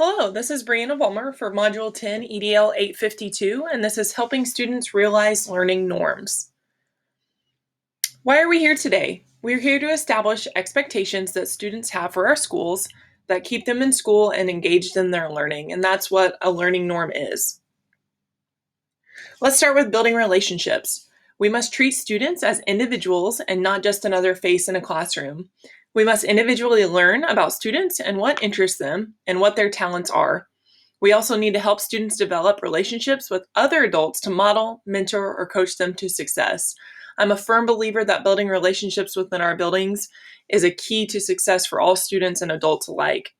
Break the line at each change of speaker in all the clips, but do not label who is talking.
Hello, this is Brianna Vollmer for Module 10 EDL 852, and this is Helping Students Realize Learning Norms. Why are we here today? We're here to establish expectations that students have for our schools that keep them in school and engaged in their learning, and that's what a learning norm is. Let's start with building relationships. We must treat students as individuals and not just another face in a classroom. We must individually learn about students and what interests them and what their talents are. We also need to help students develop relationships with other adults to model, mentor, or coach them to success. I'm a firm believer that building relationships within our buildings is a key to success for all students and adults alike.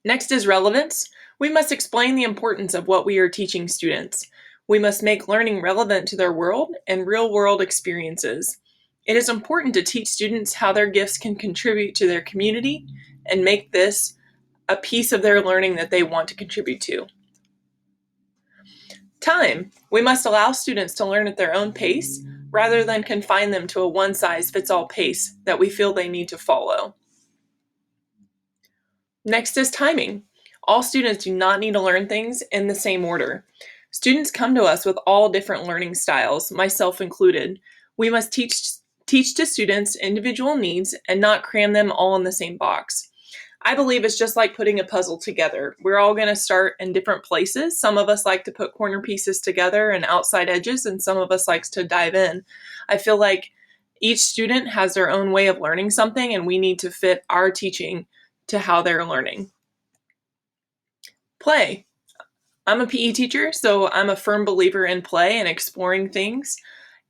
Next is relevance. We must explain the importance of what we are teaching students. We must make learning relevant to their world and real-world experiences. It is important to teach students how their gifts can contribute to their community and make this a piece of their learning that they want to contribute to. Time. We must allow students to learn at their own pace rather than confine them to a one-size-fits-all pace that we feel they need to follow. Next is timing. All students do not need to learn things in the same order. Students come to us with all different learning styles, myself included. We must teach to students individual needs and not cram them all in the same box. I believe it's just like putting a puzzle together. We're all going to start in different places. Some of us like to put corner pieces together and outside edges, and some of us likes to dive in. I feel like each student has their own way of learning something, and we need to fit our teaching to how they're learning. Play. I'm a PE teacher, so I'm a firm believer in play and exploring things.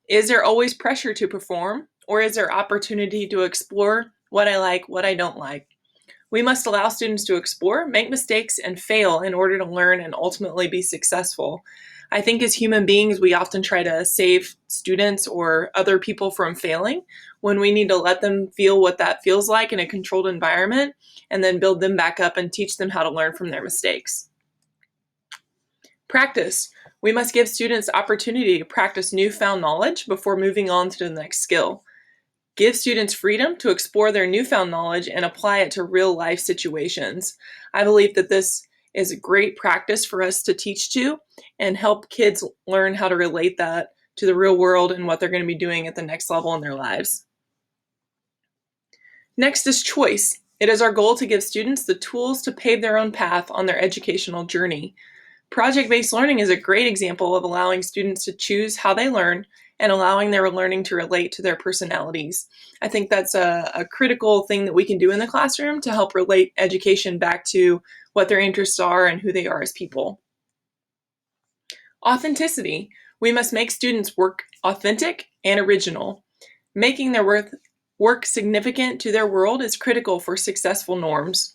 Is there always pressure to perform, or is there opportunity to explore what I like, what I don't like? We must allow students to explore, make mistakes, and fail in order to learn and ultimately be successful. I think as human beings, we often try to save students or other people from failing when we need to let them feel what that feels like in a controlled environment and then build them back up and teach them how to learn from their mistakes. Practice. We must give students opportunity to practice newfound knowledge before moving on to the next skill. Give students freedom to explore their newfound knowledge and apply it to real life situations. I believe that this is a great practice for us to teach to and help kids learn how to relate that to the real world and what they're going to be doing at the next level in their lives. Next is choice. It is our goal to give students the tools to pave their own path on their educational journey. Project-based learning is a great example of allowing students to choose how they learn and allowing their learning to relate to their personalities. I think that's a critical thing that we can do in the classroom to help relate education back to what their interests are and who they are as people. Authenticity. We must make students work authentic and original. Making their work significant to their world is critical for successful norms.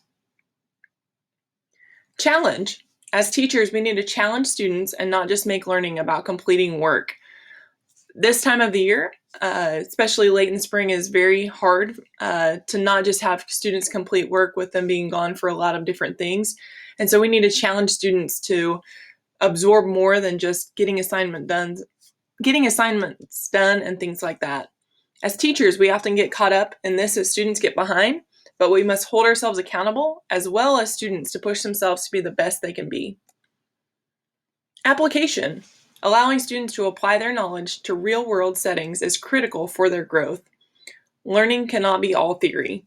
Challenge. As teachers, we need to challenge students and not just make learning about completing work. This time of the year, especially late in spring, is very hard to not just have students complete work with them being gone for a lot of different things. And so we need to challenge students to absorb more than just getting assignments done and things like that. As teachers, we often get caught up in this as students get behind, but we must hold ourselves accountable as well as students to push themselves to be the best they can be. Application. Allowing students to apply their knowledge to real-world settings is critical for their growth. Learning cannot be all theory.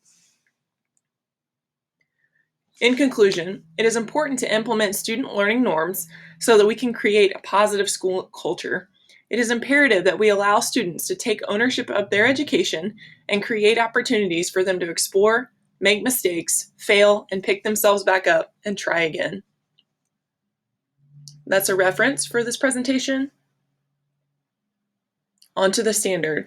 In conclusion, it is important to implement student learning norms so that we can create a positive school culture. It is imperative that we allow students to take ownership of their education and create opportunities for them to explore, make mistakes, fail, and pick themselves back up and try again. That's a reference for this presentation. On to the standard.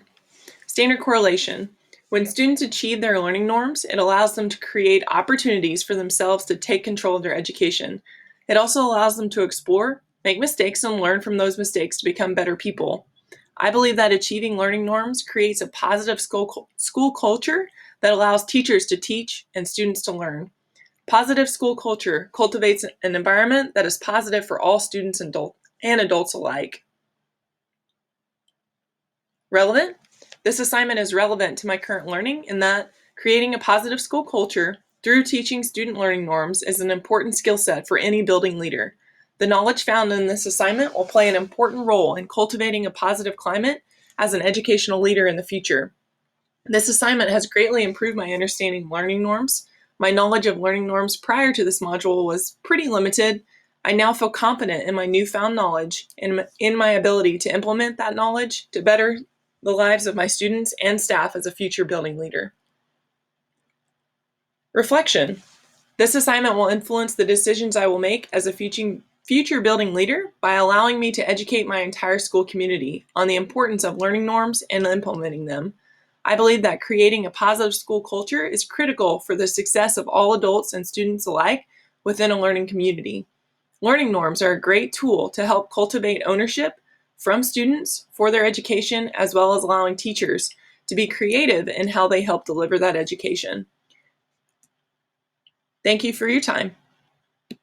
Standard correlation. When students achieve their learning norms, it allows them to create opportunities for themselves to take control of their education. It also allows them to explore, make mistakes, and learn from those mistakes to become better people. I believe that achieving learning norms creates a positive school culture that allows teachers to teach and students to learn. Positive school culture cultivates an environment that is positive for all students and adults alike. Relevant? This assignment is relevant to my current learning in that creating a positive school culture through teaching student learning norms is an important skill set for any building leader. The knowledge found in this assignment will play an important role in cultivating a positive climate as an educational leader in the future. This assignment has greatly improved my understanding of learning norms. My knowledge of learning norms prior to this module was pretty limited. I now feel confident in my newfound knowledge and in my ability to implement that knowledge to better the lives of my students and staff as a future building leader. Reflection. This assignment will influence the decisions I will make as a future building leader by allowing me to educate my entire school community on the importance of learning norms and implementing them. I believe that creating a positive school culture is critical for the success of all adults and students alike within a learning community. Learning norms are a great tool to help cultivate ownership from students for their education, as well as allowing teachers to be creative in how they help deliver that education. Thank you for your time.